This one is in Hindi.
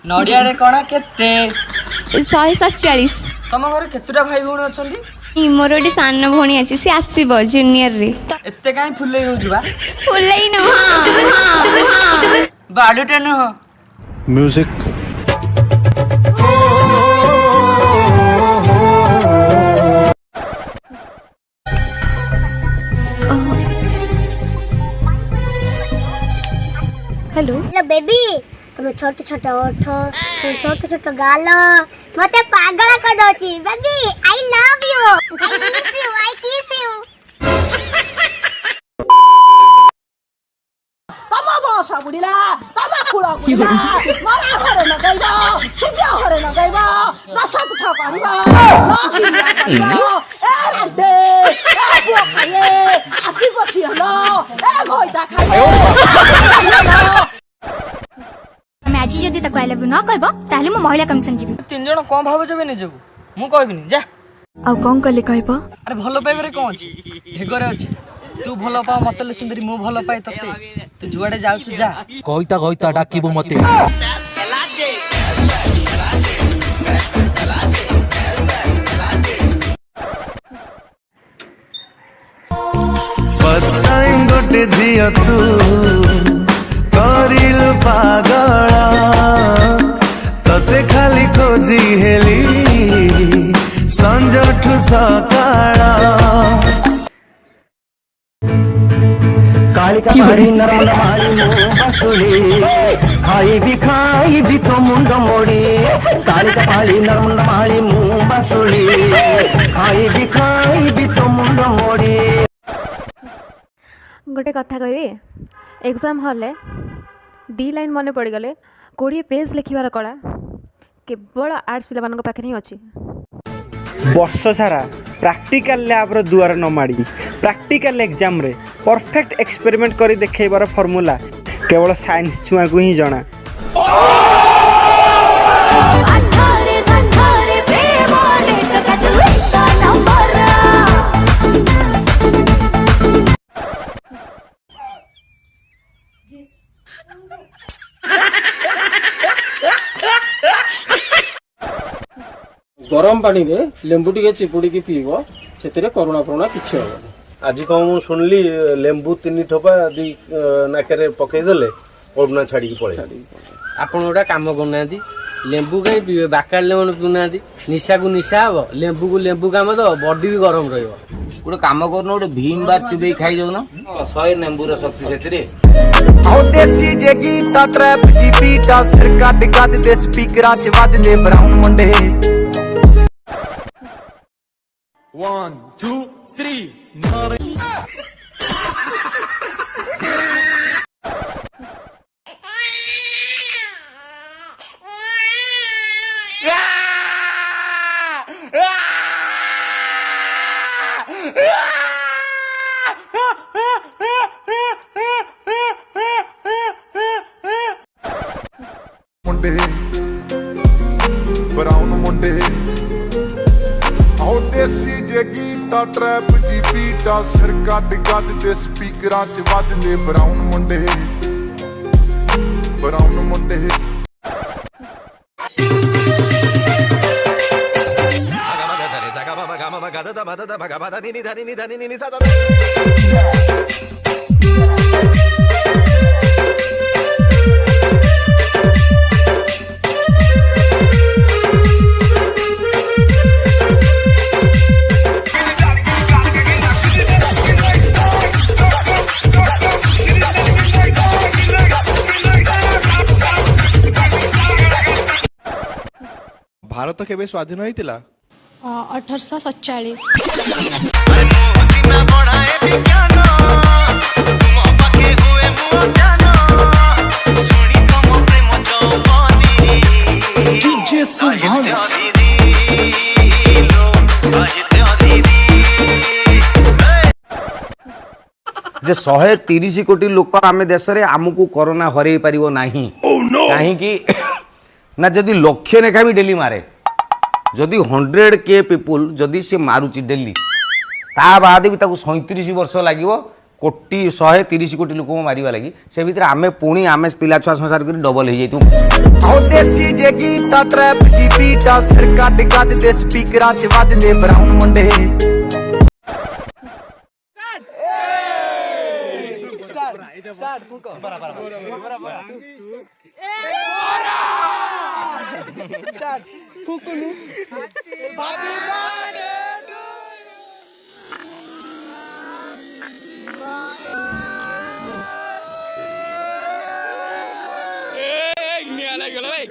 नड़िया रे कणा केते 147। तम घर केतुटा भाई भौणी अछंती मोर गोटे सान भौणी अच्छी सी आसब जूनियर रे एते काई फुले होजुबा फुलई नुह बाडुटे नुह म्यूजिक हेलो बेबी तुम छोटे छोटे ओठ छोटे छोटे गाल मते पागल कर दोची बेबी आई लव यू आई किस यू तमा बसा बुढीला तमा खुला बुढीला मरा घरे नगइबा सुजा घरे नगइबा दशा पुठा गरिबा नकिया गरिबा ए राधे ए बुआ खाए आखि पछि हलो ए घइटा खाए मैं आज जदि तक आई लव यू न कहबो ताहले मो महिला कमिशन जीबी तीन जण कोन भाबो जबे नि जबु मु कहबिनी जा आ कोन कले कहबो अरे भलो पाइबरे कोन अछि ढेगरे अछि तू भलो पा मतले सुंदरी मु भलो पाइ तते तू जुआडे जाउछु जा कहिता कहिता डाकिबो मते फर्स्ट टाइम गोटे झिया तू करिल पागला तते खाली खोजी हेली संजठु सकाळा कालिका मारी नरमल मारी बसुली खाई भी तो मुंड मोड़ी कालिका मारी नरमल मारी बसुली खाई भी तो मुंड मोड़ी गोटे कथा कहबी एग्जाम हॉल दी लाइन मन पड़गले 20 पेज लिखार कला केवल आर्ट्स पिला पाखे ही अच्छी वर्ष सारा प्रैक्टिकल लैब रो दुआर न माड़ी प्रैक्टिकल एग्जाम रे परफेक्ट एक्सपेरिमेंट करी देखेबार फॉर्मूला केवल साइंस छुआ को ही जना गरम पानी रे लेंबू टिके चिपुड़ी की पीबो सेतिरे करुणा करुणा किछि होबो आज कौन शुणली लेंबू 3 ठोपा दी नाकरे पकई देले कोरोना छाड़ी की पळे आपण गोटा काम करनादी लेंबू कहीं पीबे बाकार लेमन पिउनादी निशा को निशा हबो लेंबू को लेंबू काम दो बॉडी भी गरम रहइबो गोटे काम करनो गोटे भीम बार चुबे खाई जाऊ ना 100 लेंबू रो शक्ति सेतिरे ओ देसी जे गीता ट्रैप जी बीटा सिर काट काट दे स्पीकरां च वज दे ब्राउन मुंडे 1 2 3 मुंडे ब्राउन मुंडे आओ देसी जे गीता ट्रैप जी बीटा सिर काट काट दे स्पीकरां च वज दे ब्राउन मुंडे भारत केबे स्वाधीन होइतिला 1847। जे 130 कोटी लोक आम देश में आमको कोरोना हरई पार ना कहीं ना जदि लक्ष्य लेखा भी डेली मारे जदि 100K पीपुल जदि सी मारुची डेली ता बाद भी 37 वर्ष लगे कोटी 130 कोटी लोक मारिबा लगी से भितर आमे पुणी आमे पिला छुआ संसार कर डबल हो जाइतु। ये गीता ट्रैप दी बीटा सिर कट गद दे स्पीकरां च वजदे ब्राउन मुंडे নিয়ে গেল ভাই